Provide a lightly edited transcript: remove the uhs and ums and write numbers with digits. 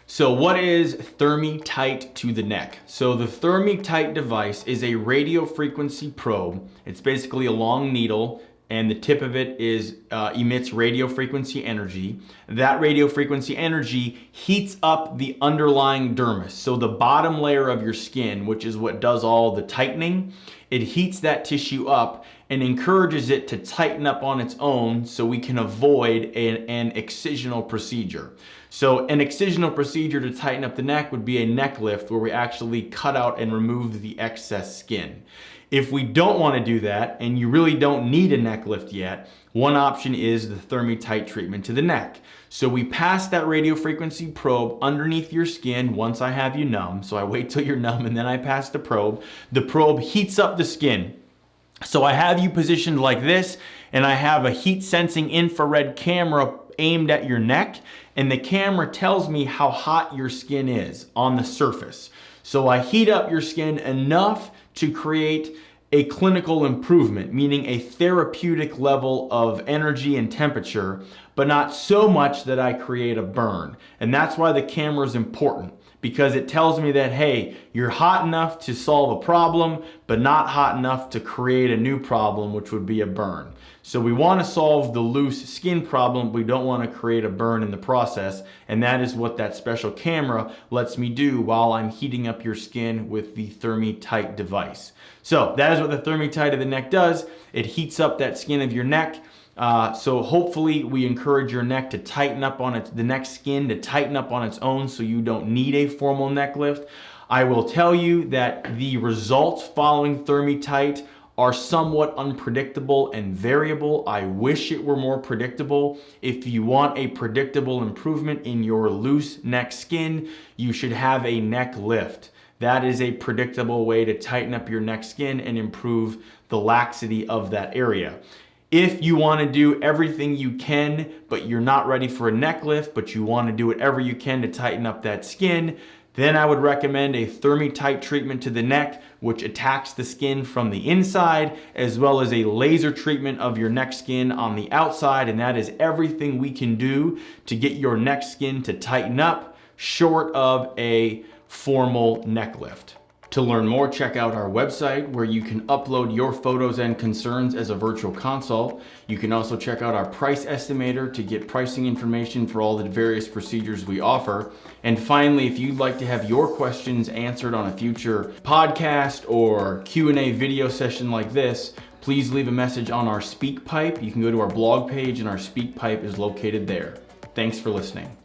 So what is THERMltight to the neck? So the THERMltight device is a radio frequency probe. It's basically a long needle and the tip of it emits radio frequency energy. That radio frequency energy heats up the underlying dermis. So the bottom layer of your skin, which is what does all the tightening, it heats that tissue up and encourages it to tighten up on its own so we can avoid an excisional procedure. So an excisional procedure to tighten up the neck would be a neck lift where we actually cut out and remove the excess skin. If we don't want to do that and you really don't need a neck lift yet, one option is the THERMltight treatment to the neck. So we pass that radio frequency probe underneath your skin once I have you numb. So I wait till you're numb and then I pass the probe. The probe heats up the skin. So I have you positioned like this and I have a heat sensing infrared camera aimed at your neck, and the camera tells me how hot your skin is on the surface. So I heat up your skin enough to create a clinical improvement, meaning a therapeutic level of energy and temperature, but not so much that I create a burn. And that's why the camera is important, because it tells me that, hey, you're hot enough to solve a problem, but not hot enough to create a new problem, which would be a burn. So we want to solve the loose skin problem. We don't want to create a burn in the process. And that is what that special camera lets me do while I'm heating up your skin with the THERMltight device. So that is what the THERMltight of the neck does. It heats up that skin of your neck. So hopefully we encourage your neck to tighten up on the neck skin to tighten up on its own so you don't need a formal neck lift. I will tell you that the results following THERMltight are somewhat unpredictable and variable. I wish it were more predictable. If you want a predictable improvement in your loose neck skin, you should have a neck lift. That is a predictable way to tighten up your neck skin and improve the laxity of that area. If you want to do everything you can, but you're not ready for a neck lift, but you want to do whatever you can to tighten up that skin, then I would recommend a THERMltight treatment to the neck, which attacks the skin from the inside, as well as a laser treatment of your neck skin on the outside. And that is everything we can do to get your neck skin to tighten up, short of a formal neck lift. To learn more, check out our website where you can upload your photos and concerns as a virtual consult. You can also check out our price estimator to get pricing information for all the various procedures we offer. And finally, if you'd like to have your questions answered on a future podcast or Q&A video session like this, please leave a message on our SpeakPipe. You can go to our blog page and our SpeakPipe is located there. Thanks for listening.